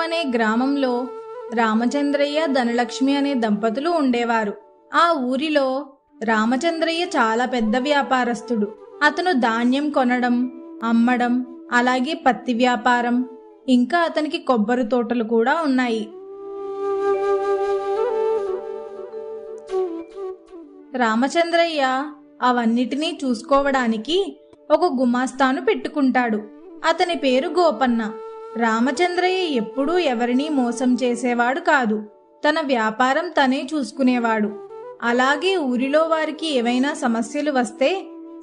అనే గ్రామంలో రామచంద్రయ్య ధనలక్ష్మి అనే దంపతులు ఉండేవారు. ఆ ఊరిలో రామచంద్రయ్య చాలా పెద్ద వ్యాపారస్తుడు. అతను ధాన్యం కొనడం, అమ్మడం, అలాగే పత్తి వ్యాపారం, ఇంకా అతనికి కొబ్బరి తోటలు కూడా ఉన్నాయి. రామచంద్రయ్య అవన్నిటినీ చూసుకోవడానికి ఒక గుమాస్తాను పెట్టుకుంటాడు. అతని పేరు గోపన్న. రామచంద్రయ్య ఎప్పుడూ ఎవరినీ మోసం చేసేవాడు కాదు. తన వ్యాపారం తనే చూసుకునేవాడు. అలాగే ఊరిలో వారికి ఏవైనా సమస్యలు వస్తే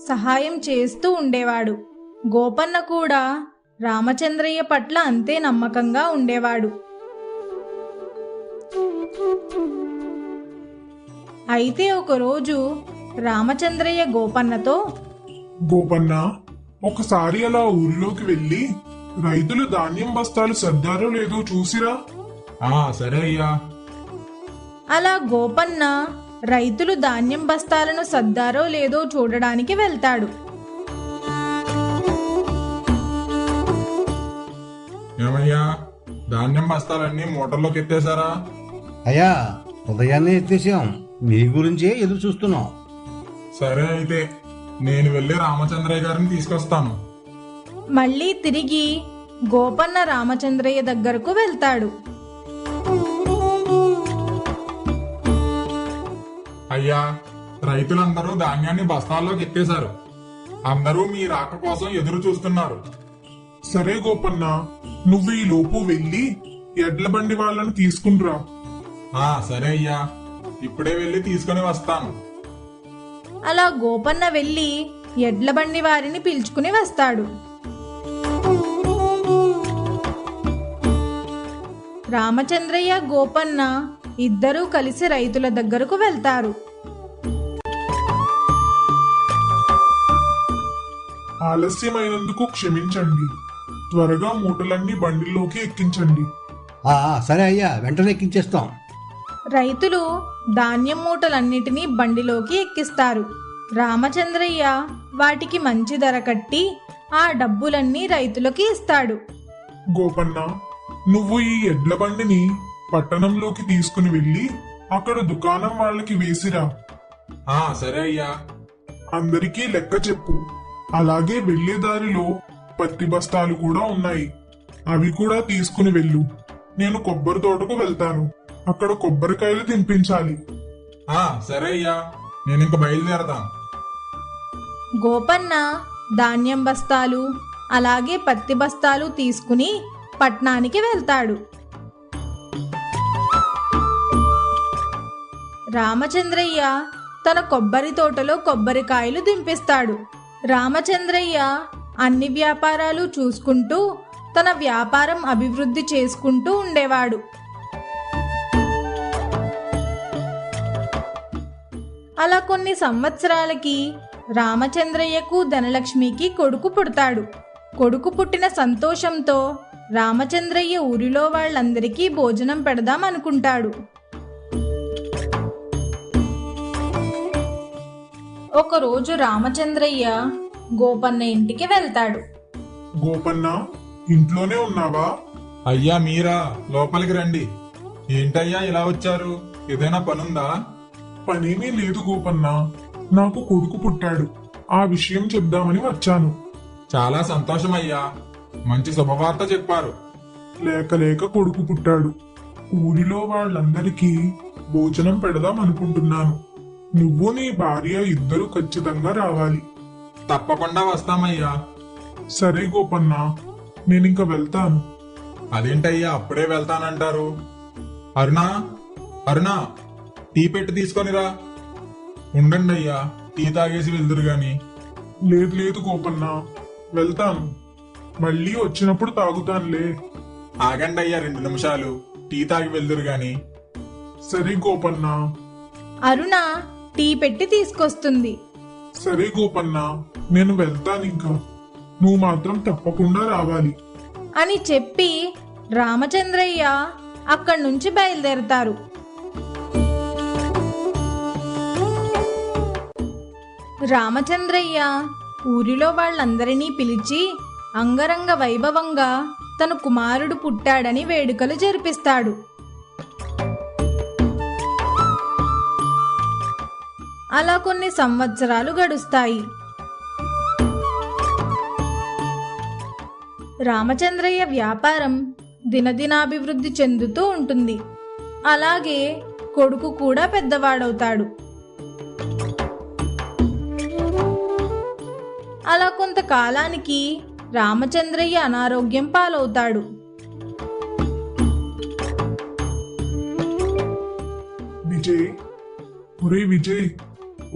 సహాయం చేస్తూ ఉండేవాడు. గోపన్న కూడా రామచంద్రయ్య పట్ల అంతే నమ్మకంగా ఉండేవాడు. అయితే ఒకరోజు రామచంద్రయ్య గోపన్నతో, గోపన్న, ఒకసారి అలా ఊరిలోకి వెళ్ళి రైతులు ధాన్యం బస్తాలు సర్దారో లేదో చూసిరా. సరే అయ్యా. అలా గోపన్న రైతులు ధాన్యం బస్తాలను సర్దారో లేదో చూడడానికి వెళ్తాడు. ఏమయ్యా, ధాన్యం బస్తాలన్నీ మూటల్లోకి ఎత్తేసారా? అయ్యా, ఉదయాన్నే ఎత్తేసాం. మీ గురించే ఎదురు చూస్తున్నాం. సరే అయితే నేను వెళ్ళి రామచంద్రయ్య గారిని తీసుకొస్తాను. మళ్ళీ తిరిగి గోపన్న రామచంద్రయ్య దగ్గరకు వెళ్తాడు. అయ్యా, రైతులందరూ ధాన్యాన్ని బస్తాల్లోకి ఎత్తేశారు. అందరూ మీ రాక కోసం ఎదురు చూస్తున్నారు. సరే గోపన్న, నువ్వు ఈ లోపు వెళ్ళి ఎడ్ల బండి వాళ్ళను తీసుకునిరా. సరే అయ్యా, ఇప్పుడే వెళ్ళి తీసుకుని వస్తాను. అలా గోపన్న వెళ్ళి ఎడ్ల బండి వారిని పిలుచుకుని వస్తాడు. రామచంద్రయ్య, గోపన్న ఇద్దరూ కలిసి రైతుల దగ్గరకు వెళ్తారు. ఆలస్యమైనందుకు క్షమించండి. త్వరగా మూటలన్నీ బండిలోకి ఎక్కించండి. సరే అయ్యా, వెంటనే ఎక్కించేస్తాం. రైతులు ధాన్యం మూటలన్నిటినీ బండిలోకి ఎక్కిస్తారు. రామచంద్రయ్య వాటికి మంచి ధర కట్టి ఆ డబ్బులన్నీ రైతులకి ఇస్తాడు. గోపన్న, నువ్వు ఈ ఎడ్ల బండిని పట్టణంలోకి తీసుకుని వెళ్ళి అక్కడ దుకాణం వాళ్ళకి వేసిరా. సరే అయ్యా. అందరికీ లెక్క చెప్పు. అలాగే వెళ్లే దారిలో పత్తి బస్తాలు కూడా ఉన్నాయి. అవి కూడా తీసుకుని వెళ్ళు. నేను కొబ్బరి తోటకు వెళ్తాను. అక్కడ కొబ్బరికాయలు తినిపించాలి. సరే అయ్యా, నేను ఇంక బయలుదేరతాను. గోపన్న ధాన్యం బస్తాలు అలాగే పత్తి బస్తాలు తీసుకుని పట్నానికి వెళ్తాడు. రామచంద్రయ్య తన కొబ్బరి తోటలో కొబ్బరికాయలు దింపిస్తాడు. రామచంద్రయ్య అన్ని వ్యాపారాలు చూసుకుంటూ తన వ్యాపారం అభివృద్ధి చేసుకుంటూ ఉండేవాడు. అలా కొన్ని సంవత్సరాలకి రామచంద్రయ్యకు ధనలక్ష్మికి కొడుకు పుడతాడు. కొడుకు పుట్టిన సంతోషంతో రామచంద్రయ్య ఊరిలో వాళ్ళందరికీ భోజనం పెడదాం అనుకుంటాడు. ఒకరోజు రామచంద్రయ్య గోపన్న ఇంటికి వెళ్తాడు. గోపన్న, ఇంట్లోనే ఉన్నావా? అయ్యా మీరా, లోపలికి రండి. ఏంటయ్యా ఇలా వచ్చారు? ఏదైనా పనుందా? పనేమీ లేదు గోపన్న. నాకు కొడుకు పుట్టాడు. ఆ విషయం చెప్దామని వచ్చాను. చాలా సంతోషం అయ్యా, మంచి శుభవార్త చెప్పారు. లేక లేక కొడుకు పుట్టాడు. ఊరిలో వాళ్ళందరికీ భోజనం పెడదాం అనుకుంటున్నాను. నువ్వు నీ భార్య ఇద్దరు ఖచ్చితంగా రావాలి. తప్పకుండా వస్తామయ్యా. సరే గోపన్న, నేనింక వెళ్తాను. అదేంటయ్యా అప్పుడే వెళ్తానంటారు? అరుణా, అరుణా, టీ పెట్టి తీసుకొనిరా. ఉండండి అయ్యా, టీ తాగేసి వెళ్దురు గాని. లేదు లేదు గోపన్న, వెళ్తాను. మళ్ళీ వచ్చినప్పుడు తాగుతానులే. ఆగండి అయ్యా 2 నిమిషాలు, టీ తాగి వెళ్దురు గాని. సరే గోపన్న. అరుణ టీ పెట్టి తీసుకొస్తుంది. సరే గోపన్న, నేను వెళ్తానింకా. నువ్వు మాత్రం తప్పకుండా రావాలి అని చెప్పి రామచంద్రయ్య అక్కడి నుంచి బయలుదేరతారు. రామచంద్రయ్య ఊరిలో వాళ్ళందరినీ పిలిచి అంగరంగ వైభవంగా తన కుమారుడు పుట్టాడని వేడుకలు జరిపిస్తాడు. అలా కొన్ని సంవత్సరాలు గడుస్తాయి. రామచంద్రయ్య వ్యాపారం దినదినాభివృద్ధి చెందుతూ ఉంటుంది. అలాగే కొడుకు కూడా పెద్దవాడవుతాడు. అలా కొంతకాలానికి రామచంద్రయ్య అనారోగ్యం పాలవుతాడు. విజయ్, ఒరే విజయ్,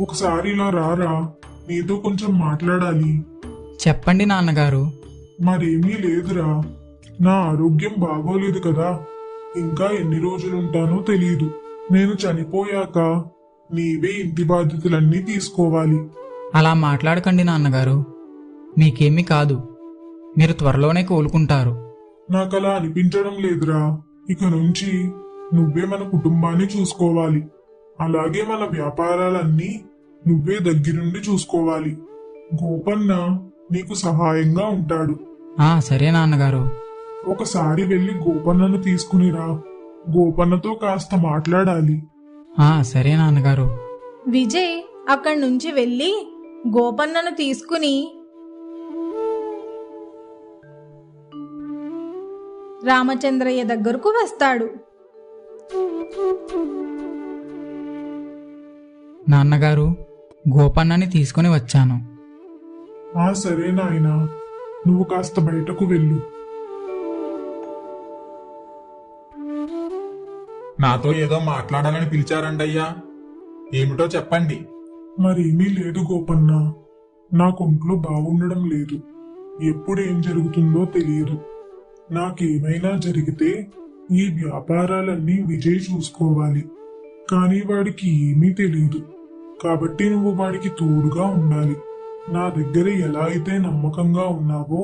ఒకసారి ఇలా రారా, నీతో కొంచెం మాట్లాడాలి. చెప్పండి నాన్నగారు. మరేమీ లేదురా, నా ఆరోగ్యం బాగోలేదు కదా, ఇంకా ఎన్ని రోజులుంటానో తెలియదు. నేను చనిపోయాక నీవే ఇంటి బాధ్యతలన్నీ తీసుకోవాలి. అలా మాట్లాడకండి నాన్నగారు. మీకేమీ కాదు. మీరు త్వరలోనే కోలుకుంటారు. నాకలా అనిపించడం లేదురా. ఇక నుంచి నువ్వే మన కుటుంబాన్ని చూసుకోవాలి. అలాగే మన వ్యాపారాలన్నీ నువ్వే దగ్గరుండి చూసుకోవాలి. గోపన్న నీకు సహాయంగా ఉంటాడు. సరే నాన్నగారు. ఒకసారి వెళ్ళి గోపన్నను తీసుకునిరా. గోపన్నతో కాస్త మాట్లాడాలి. సరే నాన్నగారు. విజయ్ అక్కడి నుంచి వెళ్ళి గోపన్నను తీసుకుని రామచంద్రయ్య దగ్గరకు వస్తాడు. నాన్నగారు, గోపన్నని తీసుకుని వచ్చాను. సరే నాయనా, నువ్వు కాస్త బయటకు వెళ్ళు. నాతో ఏదో మాట్లాడాలని పిలిచారండయ్యా. ఏమిటో చెప్పండి. మరేమీ లేదు గోపన్న, నాకొంట్లో బాగుండడం లేదు. ఎప్పుడేం జరుగుతుందో తెలియదు. నాకేమైనా జరిగితే ఈ వ్యాపారాలన్నీ విజయ్ చూసుకోవాలి. కానీ వాడికి ఏమీ తెలియదు. కాబట్టి నువ్వు వాడికి తోడుగా ఉండాలి. నా దగ్గర ఎలా అయితే నమ్మకంగా ఉన్నావో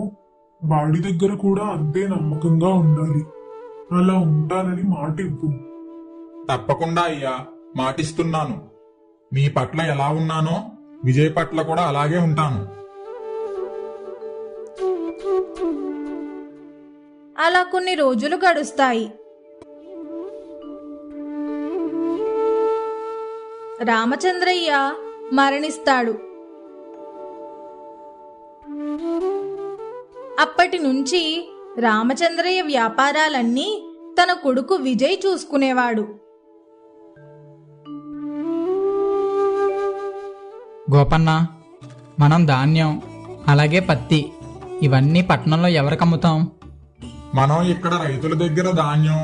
వాడి దగ్గర కూడా అంతే నమ్మకంగా ఉండాలి. అలా ఉంటానని మాటివ్వు. తప్పకుండా అయ్యా, మాటిస్తున్నాను. మీ పట్ల ఎలా ఉన్నానో విజయ్ పట్ల కూడా అలాగే ఉంటాను. అలా కొన్ని రోజులు గడుస్తాయి. రామచంద్రయ్య మరణిస్తాడు. అప్పటి నుంచి రామచంద్రయ్య వ్యాపారాలన్నీ తన కొడుకు విజయ్ చూసుకునేవాడు. గోపన్న, మనం ధాన్యం అలాగే పత్తి ఇవన్నీ పట్టణంలో ఎవరికి అమ్ముతాం? మనం ఇక్కడ రైతుల దగ్గర ధాన్యం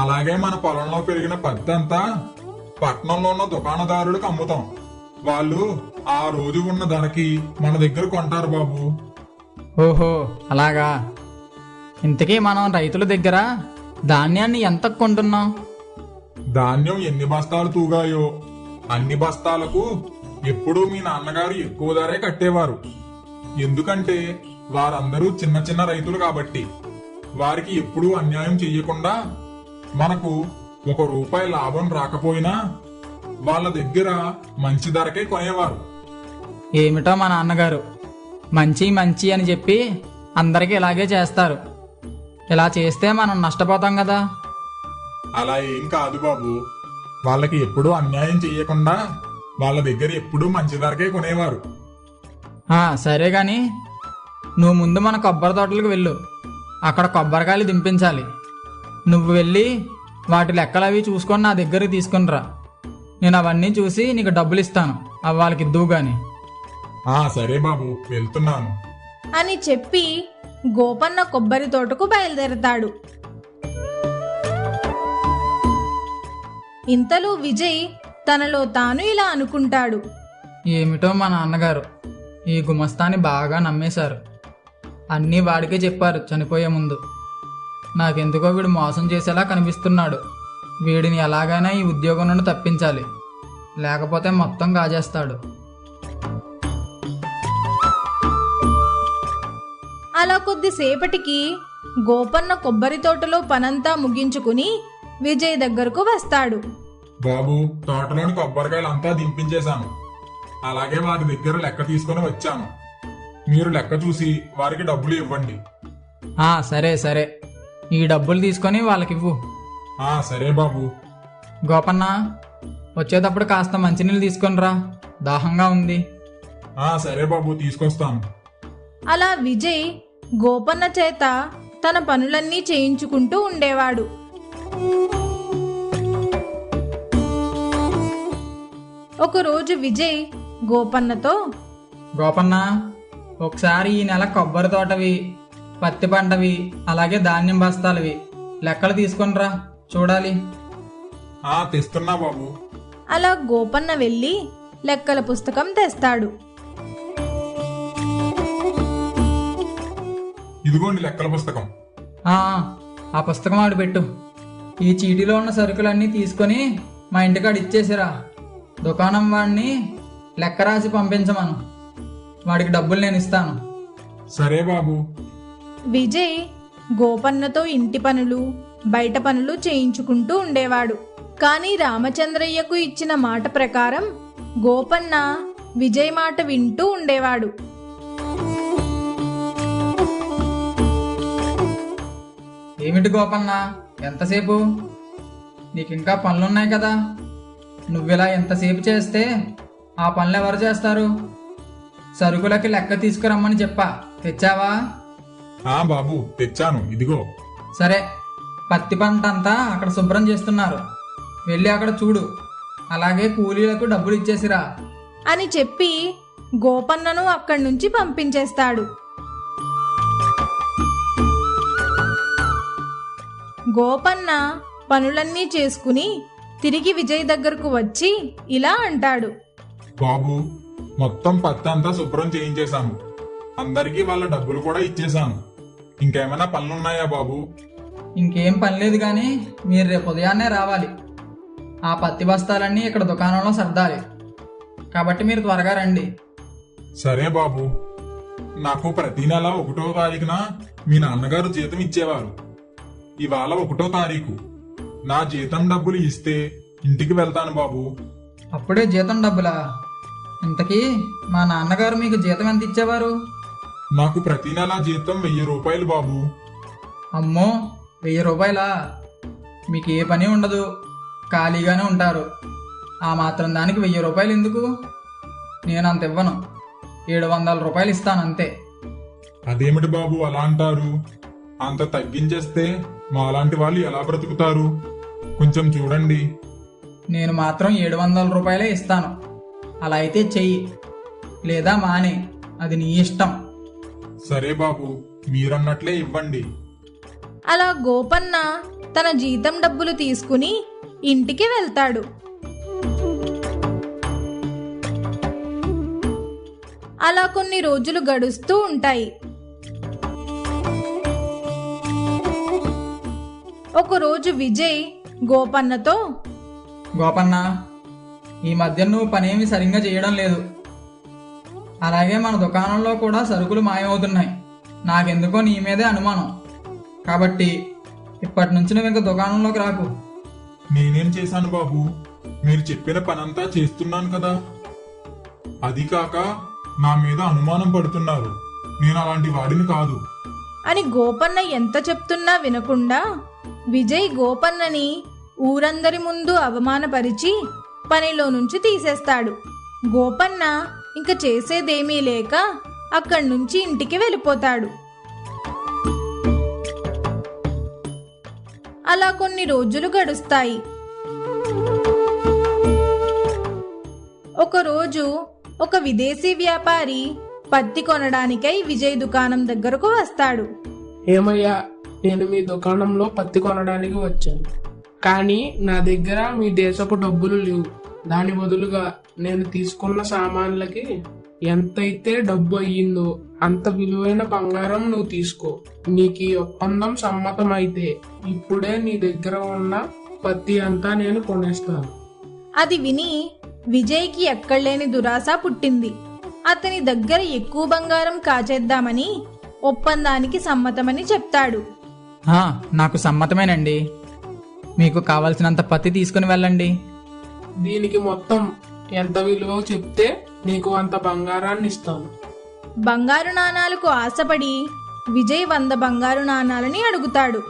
అలాగే మన పొలంలో పెరిగిన పత్తి అంతా పట్నంలో ఉన్న దుకాణదారులకు అమ్ముతాం. వాళ్ళు ఆ రోజు ఉన్న ధరకి మన దగ్గర కొంటారు బాబు. ఓహో, అలాగా. ఇంతకీ మనం రైతుల దగ్గర ధాన్యాన్ని ఎంత కొంటున్నాం? ధాన్యం ఎన్ని బస్తాలు తూగాయో అన్ని బస్తాలకు ఎప్పుడూ మీ నాన్నగారు ఎక్కువ ధరే కట్టేవారు. ఎందుకంటే వారందరూ చిన్న చిన్న రైతులు కాబట్టి వారికి ఎప్పుడూ అన్యాయం చెయ్యకుండా మనకు ₹1 లాభం రాకపోయినా వాళ్ళ దగ్గర మంచి ధరకే కొనేవారు. ఏమిటో మా నాన్నగారు మంచి మంచి అని చెప్పి అందరికీ ఇలాగే చేస్తారు. ఇలా చేస్తే మనం నష్టపోతాం కదా. అలా ఏం కాదు బాబు. వాళ్ళకి ఎప్పుడూ అన్యాయం చెయ్యకుండా వాళ్ళ దగ్గర ఎప్పుడూ మంచి ధరకే కొనేవారు. సరే గాని నువ్వు ముందు మన కొబ్బరి తోటలకు వెళ్ళు. అక్కడ కొబ్బరికాయలు దింపించాలి. నువ్వు వెళ్ళి వాటి లెక్కలు అవి చూసుకొని నా దగ్గరికి తీసుకునిరా. నేను అవన్నీ చూసి నీకు డబ్బులు ఇస్తాను. అవి వాళ్ళకి ఇద్దువు గాని. సరే బాబు, వెళ్తున్నాను అని చెప్పి గోపన్న కొబ్బరి తోటకు బయలుదేరతాడు. ఇంతలో విజయ్ తనలో తాను ఇలా అనుకుంటాడు. ఏమిటో మా నాన్నగారు ఈ గుమస్తాని బాగా నమ్మేశారు. అన్నీ వాడికే చెప్పారు చనిపోయే ముందు. నాకెందుకో వీడు మోసం చేసేలా కనిపిస్తున్నాడు. వీడిని ఎలాగైనా ఈ ఉద్యోగం నుండి తప్పించాలి, లేకపోతే మొత్తం కాజేస్తాడు. అలా కొద్దిసేపటికి గోపన్న కొబ్బరి తోటలో పనంతా ముగించుకుని విజయ్ దగ్గరకు వస్తాడు. బాబు, తోటలోని కొబ్బరికాయలు అంతా దింపించేశాను. అలాగే వారి దగ్గర లెక్క తీసుకుని వచ్చాను. మీరు లెక్క చూసి వారికి డబ్బులు ఇవ్వండి. సరే సరే, ఈ డబ్బులు తీసుకొని వాళ్ళకివ్వు. సరే బాబు. గోపన్న, వచ్చేటప్పుడు కాస్త మంచినీళ్ళు తీసుకొనిరా, దాహంగా ఉంది. సరే బాబు, తీసుకొస్తాను. అలా విజయ్ గోపన్న చేత తన పనులన్నీ చేయించుకుంటూ ఉండేవాడు. ఒకరోజు విజయ్ గోపన్నతో, గోపన్న, ఒకసారి ఈ నెల కొబ్బరి తోటవి, పత్తి పంటవి, అలాగే ధాన్యం బస్తాలవి లెక్కలు తీసుకొనిరా, చూడాలి. తెస్తున్నా బాబు. అలా గోపన్న వెళ్ళి లెక్కల పుస్తకం తెస్తాడు. ఇదిగోండి లెక్కల పుస్తకం. ఆ పుస్తకం ఆడు పెట్టు. ఈ చీటీలో ఉన్న సరుకులన్నీ తీసుకొని మా ఇంటికాడ ఇచ్చేసిరా. దుకాణం వాడిని లెక్క రాసి పంపించమను, వాడికి డబ్బులు నేను ఇస్తాను. సరే బాబు. విజయ్ గోపన్నతో ఇంటి పనులు, బయట పనులు చేయించుకుంటూ ఉండేవాడు. కానీ రామచంద్రయ్యకు ఇచ్చిన మాట ప్రకారం గోపన్న విజయ్ మాట వింటూ ఉండేవాడు. ఏమిటి గోపన్న, ఎంతసేపు? నీకింకా పనులున్నాయి కదా. నువ్విలా ఎంతసేపు చేస్తే ఆ పనులు ఎవరు చేస్తారు? సరుకులకి లెక్క తీసుకురమ్మని చెప్పా, తెచ్చావా? బాబు, తెచ్చాను, ఇదిగో. సరే, పత్తి పంట అంతా అక్కడ శుభ్రం చేస్తున్నారు, వెళ్ళి అక్కడ చూడు. అలాగే కూలీలకు డబ్బులు ఇచ్చేసిరా అని చెప్పి గోపన్నను అక్కడి నుంచి పంపించేస్తాడు. గోపన్న పనులన్నీ చేసుకుని తిరిగి విజయ్ దగ్గరకు వచ్చి ఇలా అంటాడు. బాబు, మొత్తం పత్తి అంతా శుభ్రం చేయించేశాను. అందరికీ వాళ్ళ డబ్బులు కూడా ఇచ్చేశాను. ఇంకేమైనా పనులున్నాయా బాబు? ఇంకేం పని లేదు, కానీ మీరు రేపు ఉదయాన్నే రావాలి. ఆ పత్తి బస్తాలన్నీ ఇక్కడ దుకాణంలో సర్దాలి, కాబట్టి మీరు త్వరగా రండి. సరే బాబు. నాకు ప్రతి నెల 1వ తారీఖున మీ నాన్నగారు జీతం ఇచ్చేవారు. ఇవాళ 1వ తారీఖు. నా జీతం డబ్బులు ఇస్తే ఇంటికి వెళ్తాను బాబు. అప్పుడే జీతం డబ్బులా? ఇంతకీ మా నాన్నగారు మీకు జీతం ఎంత ఇచ్చేవారు? నాకు ప్రతి నెల జీతం 1000 రూపాయలు బాబు. అమ్మో, 1000 రూపాయలా? మీకు ఏ పని ఉండదు, ఖాళీగానే ఉంటారు. ఆ మాత్రం దానికి 1000 రూపాయలు ఎందుకు? నేను అంత ఇవ్వను, 700 రూపాయలు ఇస్తాను అంతే. అదేమిటి బాబు అలా అంటారు? అంత తగ్గించేస్తే మాలాంటి వాళ్ళు ఎలా బ్రతుకుతారు? కొంచెం చూడండి. నేను మాత్రం 700 రూపాయలే ఇస్తాను. అలా అయితే చెయ్యి, లేదా మానే, అది నీ ఇష్టం. సరే బాబు, మీరన్నట్లే ఇవ్వండి. అలా గోపన్న తన జీతం డబ్బులు తీసుకుని ఇంటికి వెళ్తాడు. అలా కొన్ని రోజులు గడుస్తూ ఉంటాయి. ఒకరోజు విజయ్ గోపన్నతో, గోపన్న, ఈ మధ్య నువ్వు పనేమి సరిగ్గా చేయడం లేదు. అలాగే మన దుకాణంలో కూడా సరుకులు మాయమవుతున్నాయి. నాకెందుకో నీ మీదే అనుమానం. కాబట్టి ఇప్పటి నుంచి నువ్వు ఇంకా దుకాణంలోకి రాకు. నేనేం చేశాను బాబు? మీరు చెప్పిన పనంతా చేస్తున్నాను కదా. అది కాక నా మీద అనుమానం పడుతున్నారు. నేను అలాంటి వాడిని కాదు అని గోపన్న ఎంత చెప్తున్నా వినకుండా విజయ్ గోపన్నని ఊరందరి ముందు అవమానపరిచి పనిలో నుంచి తీసేస్తాడు. గోపన్న ఇంక చేసేదేమీ లేక అక్కడి నుంచి ఇంటికి వెళ్ళిపోతాడు. అలా కొన్ని రోజులు గడుస్తాయి. ఒకరోజు ఒక విదేశీ వ్యాపారి పత్తి కొనడానికై విజయ్ దుకాణం దగ్గరకు వస్తాడు. ఏమయ్యా, నేను మీ దుకాణంలో పత్తి కొనడానికి వచ్చాను, కానీ నా దగ్గర మీ దేశపు డబ్బులు లేవు. దాని బదులుగా నేను తీసుకున్న సామాన్లకి ఎంతైతే డబ్బు అయ్యిందో అంత విలువైన బంగారం నువ్వు తీసుకో. నీకు ఈ ఒప్పందం సమ్మతమైతే ఇప్పుడే నీ దగ్గర ఉన్న పత్తి అంతా నేను కొనేస్తాను. అది విని విజయ్కి ఎక్కడలేని దురాశ పుట్టింది. అతని దగ్గర ఎక్కువ బంగారం కాచేద్దామని ఒప్పందానికి సమ్మతమని చెప్తాడు. నాకు సమ్మతమేనండి. మీకు కావలసినంత పత్తి తీసుకుని వెళ్ళండి. దీనికి మొత్తం ఎంత విలువ చెప్తే నీకు అంత బంగారాన్ని ఇస్తాను. బంగారు నాణాలకు ఆశపడి విజయ్ 100 బంగారు నాణాలని అడుగుతాడు.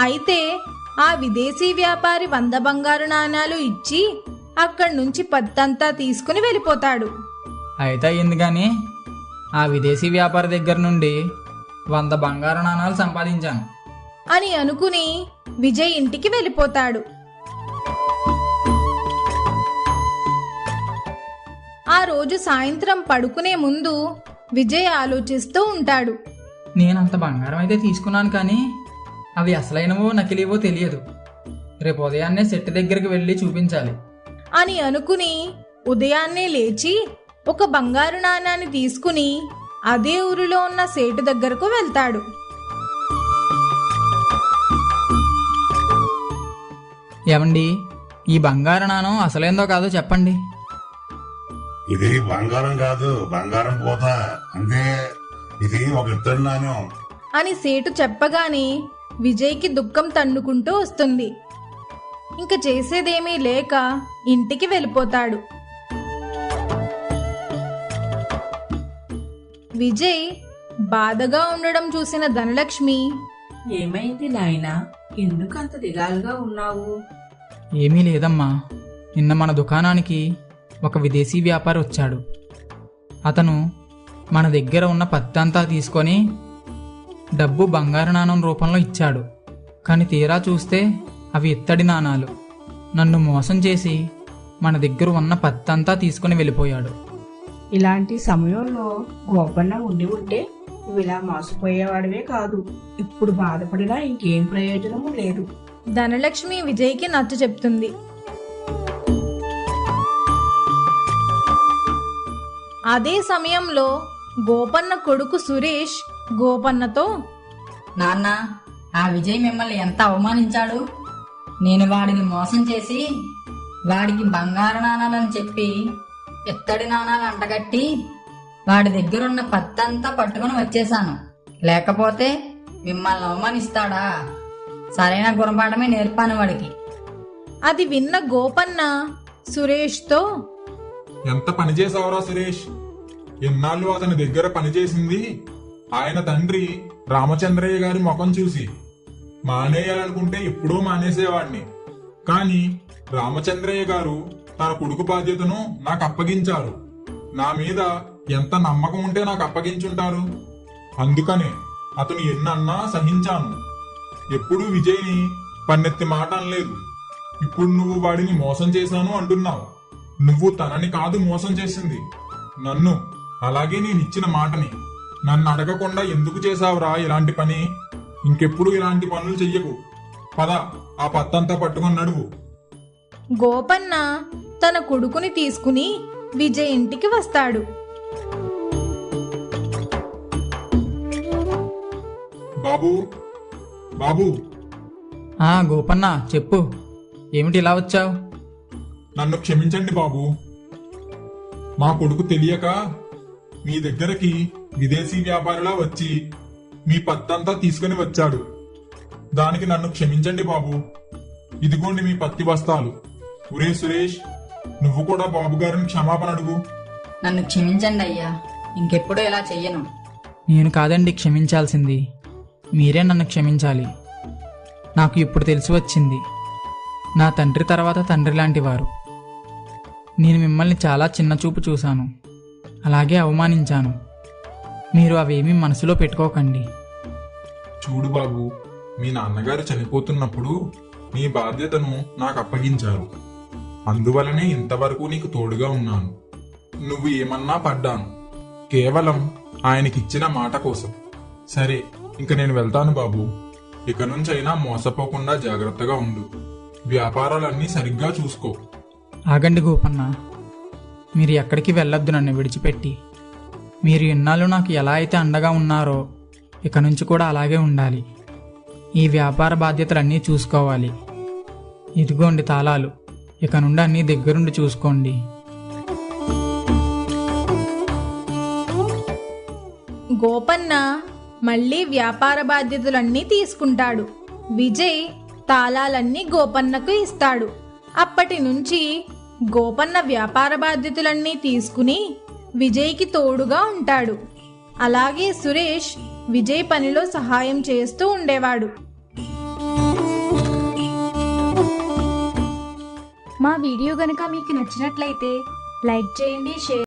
అయితే ఆ విదేశీ వ్యాపారి 100 బంగారు నాణాలు ఇచ్చి అక్కడి నుంచి పత్తంతా తీసుకుని వెళ్ళిపోతాడు. అయితే అయింది కానీ ఆ విదేశీ వ్యాపారి దగ్గర నుండి 100 బంగారు నాణాలు సంపాదించాను అని అనుకుని విజయ్ ఇంటికి వెళ్ళిపోతాడు. ఆ రోజు సాయంత్రం పడుకునే ముందు విజయ్ ఆలోచిస్తూ ఉంటాడు. నేనంత బంగారం అయితే తీసుకున్నాను కానీ అవి అసలైనవో నకిలీవో తెలియదు. రేపు ఉదయాన్నే సెట్ దగ్గరికి వెళ్ళి చూపించాలి అని అనుకుని ఉదయాన్నే లేచి ఒక బంగారు నాణాన్ని తీసుకుని అదే ఊరిలో ఉన్న సేటు దగ్గరకు వెళ్తాడు. ఏమండి, ఈ బంగారు నాణం అసలైందో కాదో చెప్పండి. ఇది బంగారం కాదు, బంగారం పోత అంటే ఇది ఒక ఇత్తడి నాణ్యం. అని సేటు చెప్పగానే విజయ్కి దుఃఖం తన్నుకుంటూ వస్తుంది. ఇంక చేసేదేమీ లేక ఇంటికి వెళ్ళిపోతాడు. విజయ్ బాధగా ఉండడం చూసిన ధనలక్ష్మి, ఏమైంది నాయనా, ఎందుకు అంత దిగాలుగా ఉన్నావు? ఏమీ లేదమ్మా, నిన్న మన దుకాణానికి ఒక విదేశీ వ్యాపారి వచ్చాడు. అతను మన దగ్గర ఉన్న పత్తంతా తీసుకొని డబ్బు బంగారు నాణం రూపంలో ఇచ్చాడు. కానీ తీరా చూస్తే అవి ఇత్తడి నాణాలు. నన్ను మోసం చేసి మన దగ్గర ఉన్న పత్తంతా తీసుకుని వెళ్ళిపోయాడు. ఇలాంటి సమయంలో గోపన్న ఉండి ఉంటే నువ్వు ఇలా మోసపోయేవాడివే కాదు. ఇప్పుడు బాధపడినా ఇంకేం ప్రయోజనము లేదు. ధనలక్ష్మి విజయ్కి నచ్చ చెప్తుంది. అదే సమయంలో గోపన్న కొడుకు సురేష్ గోపన్నతో, నాన్న, ఆ విజయ్ మిమ్మల్ని ఎంత అవమానించాడు. నేను వాడిని మోసం చేసి వాడికి బంగారు నాణాలని చెప్పి ఇత్తడి నాణాలు అంటగట్టి వాడి దగ్గరున్న పత్తంతా పట్టుకుని వచ్చేశాను. లేకపోతే మిమ్మల్ని అవమానిస్తాడా? సరైన గుణపాఠమే నేర్పాను వాడికి. అది విన్న గోపన్న సురేష్తో, ఎంత పని చేసావురా సురేష్? ఎన్నాళ్ళు అతని దగ్గర పనిచేసింది ఆయన తండ్రి రామచంద్రయ్య గారి ముఖం చూసి. మానేయాలనుకుంటే ఎప్పుడూ మానేసేవాణ్ణి. కాని రామచంద్రయ్య గారు తన కొడుకు బాధ్యతను నాకు అప్పగించారు. నా మీద ఎంత నమ్మకం ఉంటే నాకు అప్పగించుంటారు. అందుకనే అతను ఎన్నన్నా సహించాను. ఎప్పుడూ విజయ్ని పన్నెత్తి మాట అనలేదు. ఇప్పుడు నువ్వు వాడిని మోసం చేశాను అంటున్నావు. నువ్వు తనని కాదు మోసం చేసింది, నన్ను. అలాగే నేనిచ్చిన మాటని నన్ను అడగకుండా ఎందుకు చేశావురా ఇలాంటి పని? ఇంకెప్పుడు ఇలాంటి పనులు చెయ్యకు. పద, ఆ పత్తంతా పట్టుకొని నడువు. గోపన్న తన కొడుకుని తీసుకుని విజయ్ ఇంటికి వస్తాడు. బాబు, బాబు, గోపన్న చెప్పు, ఏమిటి ఇలా వచ్చావు? నన్ను క్షమించండి బాబు. మా కొడుకు తెలియక మీ దగ్గరకి విదేశీ వ్యాపారిలా వచ్చి మీ పత్తంతా తీసుకుని వచ్చాడు. దానికి నన్ను క్షమించండి బాబు. ఇదిగోండి మీ పత్తి బస్తాలు. ఒరే సురేష్, నువ్వు కూడా బాబు గారిని క్షమాపణ అడుగు. నన్ను క్షమించండి అయ్యా, ఇంకెప్పుడు ఇలా చెయ్యను. నేను కాదండి క్షమించాల్సింది, మీరే నన్ను క్షమించాలి. నాకు ఇప్పుడు తెలిసి వచ్చింది, నా తండ్రి తర్వాత తండ్రి లాంటివారు. నేను మిమ్మల్ని చాలా చిన్న చూపు చూశాను, అలాగే అవమానించాను. మీరు అవేమీ మనసులో పెట్టుకోకండి. చూడు బాబు, మీ నాన్నగారు చనిపోతున్నప్పుడు నీ బాధ్యతను నాకు అప్పగించారు. అందువలనే ఇంతవరకు నీకు తోడుగా ఉన్నాను. నువ్వు ఏమన్నా పడ్డాను, కేవలం ఆయనకిచ్చిన మాట కోసం. సరే, ఇంక నేను వెళ్తాను బాబు. ఇక నుంచైనా మోసపోకుండా జాగ్రత్తగా ఉండు. వ్యాపారాలన్నీ సరిగ్గా చూసుకో. ఆగండి గోపన్న, మీరు ఎక్కడికి వెళ్ళొద్దు నన్ను విడిచిపెట్టి. మీరు ఇన్నాళ్ళు నాకు ఎలా అయితే అండగా ఉన్నారో ఇక నుంచి కూడా అలాగే ఉండాలి. ఈ వ్యాపార బాధ్యతలన్నీ చూసుకోవాలి. ఇదిగోండి తాళాలు, ఇక నుండి అన్నీ దగ్గరుండి చూసుకోండి. గోపన్న మళ్ళీ వ్యాపార బాధ్యతలన్నీ తీసుకుంటాడు. విజయ్ తాళాలన్నీ గోపన్నకు ఇస్తాడు. అప్పటి నుంచి గోపన్న వ్యాపార బాధ్యతలన్నీ తీసుకుని విజయ్కి తోడుగా ఉంటాడు. అలాగే సురేష్ విజయ్ పనిలో సహాయం చేస్తూ ఉండేవాడు. మా వీడియో గనుక మీకు నచ్చినట్లయితే లైక్ చేయండి, షేర్